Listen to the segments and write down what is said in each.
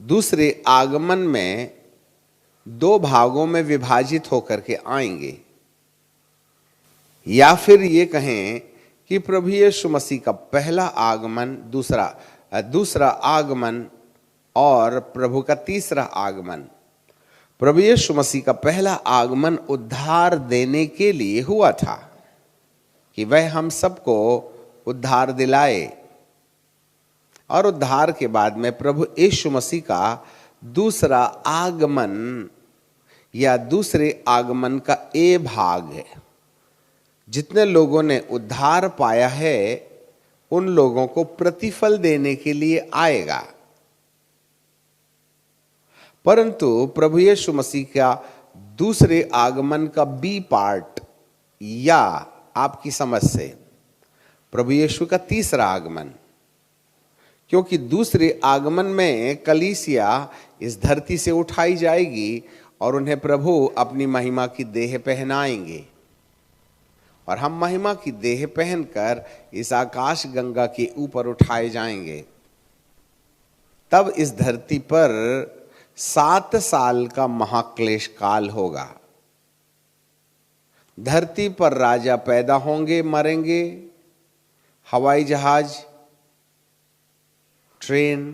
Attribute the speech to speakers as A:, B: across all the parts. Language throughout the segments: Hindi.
A: दूसरे आगमन में दो भागों में विभाजित होकर के आएंगे, या फिर ये कहें कि प्रभु यीशु मसीह का पहला आगमन, दूसरा आगमन और प्रभु का तीसरा आगमन। प्रभु यीशु मसीह का पहला आगमन उद्धार देने के लिए हुआ था कि वह हम सबको उद्धार दिलाए, और उद्धार के बाद में प्रभु यीशु मसीह का दूसरा आगमन या दूसरे आगमन का ए भाग है। जितने लोगों ने उद्धार पाया है उन लोगों को प्रतिफल देने के लिए आएगा। परंतु प्रभु यीशु मसीह का दूसरे आगमन का बी पार्ट, या आपकी समझ से प्रभु यीशु का तीसरा आगमन, क्योंकि दूसरे आगमन में कलीसिया इस धरती से उठाई जाएगी और उन्हें प्रभु अपनी महिमा की देह पहनाएंगे, और हम महिमा की देह पहनकर इस आकाश गंगा के ऊपर उठाए जाएंगे। तब इस धरती पर 7 साल का महाक्लेश काल होगा। धरती पर राजा पैदा होंगे, मरेंगे, हवाई जहाज, ट्रेन,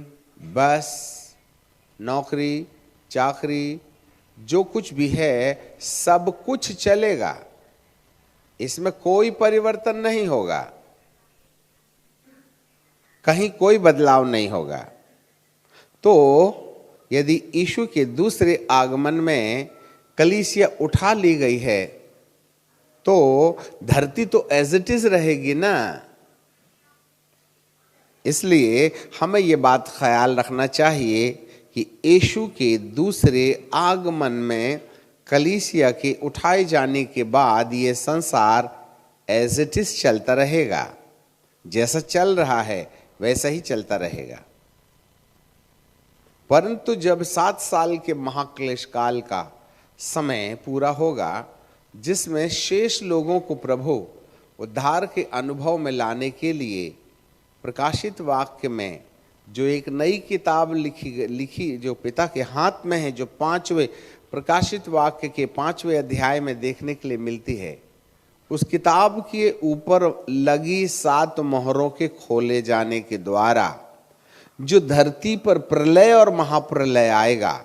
A: बस, नौकरी, चाकरी, जो कुछ भी है सब कुछ चलेगा, इसमें कोई परिवर्तन नहीं होगा, कहीं कोई बदलाव नहीं होगा। तो यदि यीशु के दूसरे आगमन में कलीसिया उठा ली गई है तो धरती तो एज इट इज रहेगी ना। इसलिए हमें यह बात ख्याल रखना चाहिए कि यीशु के दूसरे आगमन में कलीसिया के उठाए जाने के बाद ये संसार एज इट इज चलता रहेगा, जैसा चल रहा है वैसा ही चलता रहेगा। परंतु जब 7 साल के महाक्लेश काल का समय पूरा होगा, जिसमें शेष लोगों को प्रभु उद्धार के अनुभव में लाने के लिए प्रकाशित वाक्य में जो एक नई किताब लिखी जो पिता के हाथ में है, जो 5वें प्रकाशित वाक्य के 5वें अध्याय में देखने के लिए मिलती है, उस किताब के ऊपर लगी 7 मोहरों के खोले जाने के द्वारा जो धरती पर प्रलय और महाप्रलय आएगा,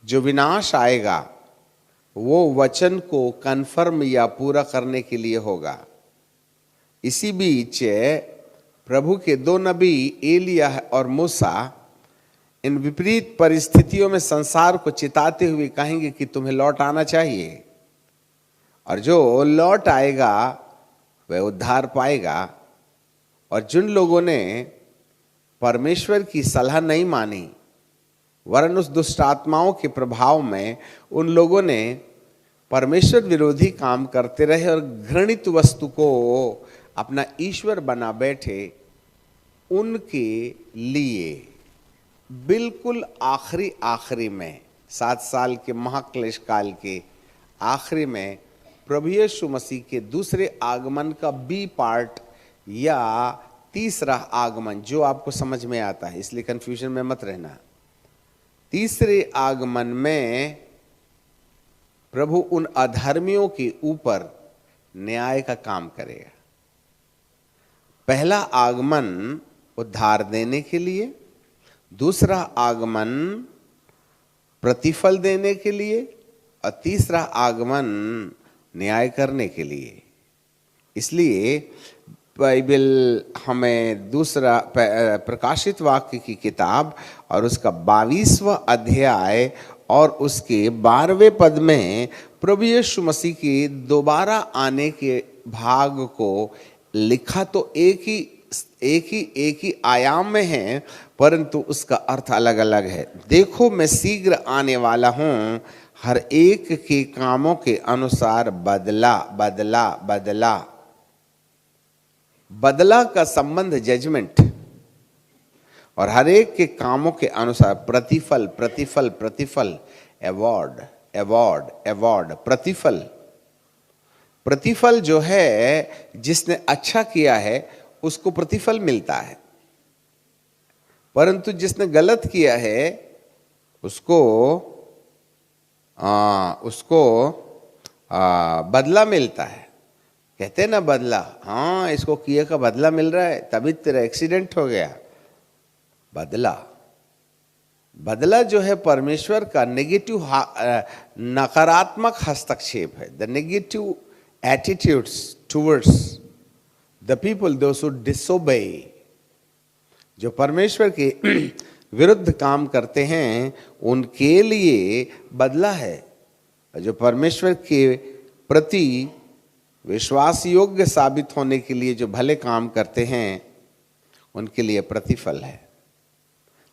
A: जो विनाश आएगा, वो वचन को कन्फर्म या पूरा करने के लिए होगा। इसी बीच प्रभु के 2 नबी एलिया और मूसा इन विपरीत परिस्थितियों में संसार को चिताते हुए कहेंगे कि तुम्हें लौट आना चाहिए, और जो लौट आएगा वह उद्धार पाएगा। और जिन लोगों ने परमेश्वर की सलाह नहीं मानी, वरन उस दुष्ट आत्माओं के प्रभाव में उन लोगों ने परमेश्वर विरोधी काम करते रहे और घृणित वस्तु को अपना ईश्वर बना बैठे, उनके लिए बिल्कुल आखिरी में 7 साल के महाक्लेश काल के आखिरी में प्रभु यीशु मसीह के दूसरे आगमन का बी पार्ट या तीसरा आगमन, जो आपको समझ में आता है, इसलिए कंफ्यूजन में मत रहना। तीसरे आगमन में प्रभु उन अधर्मियों के ऊपर न्याय का काम करेगा। पहला आगमन उद्धार देने के लिए, दूसरा आगमन प्रतिफल देने के लिए, और तीसरा आगमन न्याय करने के लिए। इसलिए बाइबल हमें दूसरा प्रकाशित वाक्य की किताब और उसका 22वां अध्याय और उसके 12वें पद में प्रभु यीशु मसीह के दोबारा आने के भाग को लिखा तो एक ही आयाम में है, परंतु उसका अर्थ अलग अलग है। देखो मैं शीघ्र आने वाला हूं, हर एक के कामों के अनुसार बदला बदला बदला। बदला का संबंध जजमेंट, और हर एक के कामों के अनुसार प्रतिफल प्रतिफल प्रतिफल, अवार्ड अवार्ड अवार्ड, प्रतिफल। प्रतिफल जो है, जिसने अच्छा किया है उसको प्रतिफल मिलता है। परंतु जिसने गलत किया है उसको बदला मिलता है। कहते हैं ना बदला, हाँ इसको किए का बदला मिल रहा है, तभी तेरा एक्सीडेंट हो गया। बदला जो है परमेश्वर का नेगेटिव नकारात्मक हस्तक्षेप है। The negative attitudes towards the people those who disobey, जो परमेश्वर के विरुद्ध काम करते हैं उनके लिए बदला है। जो परमेश्वर के प्रति विश्वास योग्य साबित होने के लिए जो भले काम करते हैं उनके लिए प्रतिफल है।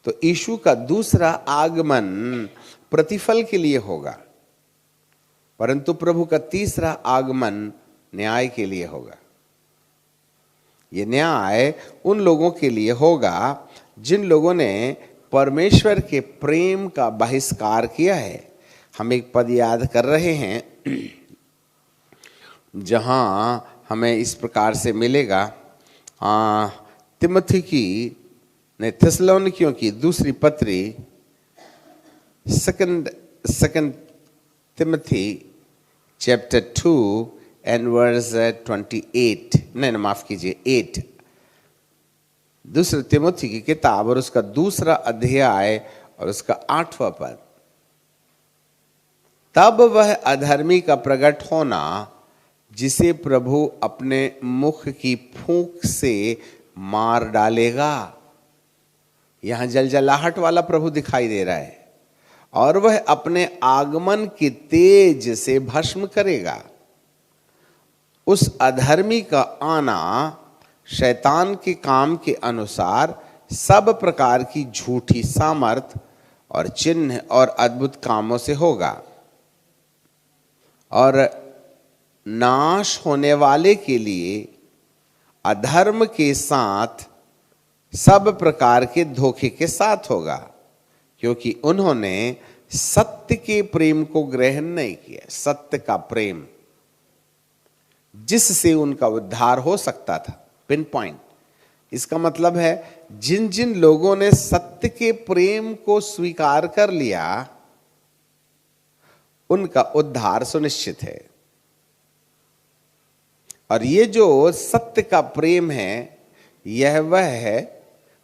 A: तो यीशु का दूसरा आगमन प्रतिफल के लिए होगा, परंतु प्रभु का तीसरा आगमन न्याय के लिए होगा। ये न्याय उन लोगों के लिए होगा जिन लोगों ने परमेश्वर के प्रेम का बहिष्कार किया है। हम एक पद याद कर रहे हैं जहां हमें इस प्रकार से मिलेगा, तिमोथी की ने थिस्सलुनीकियों की दूसरी पत्री सेकंड तिमोथी चैप्टर 2 एंड वर्स 28, नहीं माफ कीजिए 8, दूसरे तिमोथी की किताब और उसका दूसरा अध्याय और उसका 8वां पद। तब वह अधर्मी का प्रकट होना जिसे प्रभु अपने मुख की फूंक से मार डालेगा। यहां जलजलाहट वाला प्रभु दिखाई दे रहा है, और वह अपने आगमन के तेज से भस्म करेगा। उस अधर्मी का आना शैतान के काम के अनुसार सब प्रकार की झूठी सामर्थ और चिन्ह और अद्भुत कामों से होगा, और नाश होने वाले के लिए अधर्म के साथ सब प्रकार के धोखे के साथ होगा, क्योंकि उन्होंने सत्य के प्रेम को ग्रहण नहीं किया। सत्य का प्रेम जिससे उनका उद्धार हो सकता था। पिन पॉइंट, इसका मतलब है जिन जिन लोगों ने सत्य के प्रेम को स्वीकार कर लिया उनका उद्धार सुनिश्चित है। और ये जो सत्य का प्रेम है यह वह है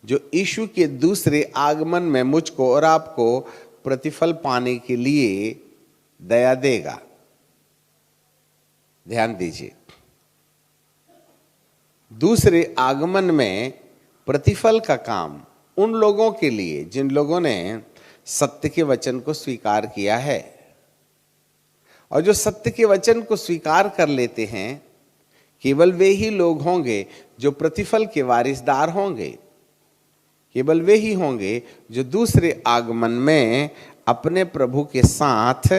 A: जो यीशु के दूसरे आगमन में मुझको और आपको प्रतिफल पाने के लिए दया देगा। ध्यान दीजिए, दूसरे आगमन में प्रतिफल का काम उन लोगों के लिए जिन लोगों ने सत्य के वचन को स्वीकार किया है। और जो सत्य के वचन को स्वीकार कर लेते हैं केवल वे ही लोग होंगे जो प्रतिफल के वारिसदार होंगे। केवल वे ही होंगे जो दूसरे आगमन में अपने प्रभु के साथ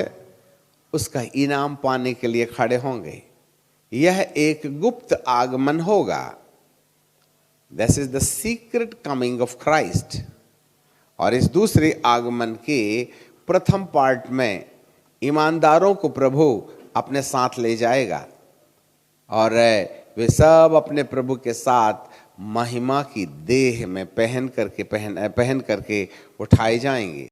A: उसका इनाम पाने के लिए खड़े होंगे। यह एक गुप्त आगमन होगा। This is the secret coming of Christ. और इस दूसरे आगमन के प्रथम पार्ट में ईमानदारों को प्रभु अपने साथ ले जाएगा और वे सब अपने प्रभु के साथ महिमा की देह में पहन करके उठाए जाएंगे।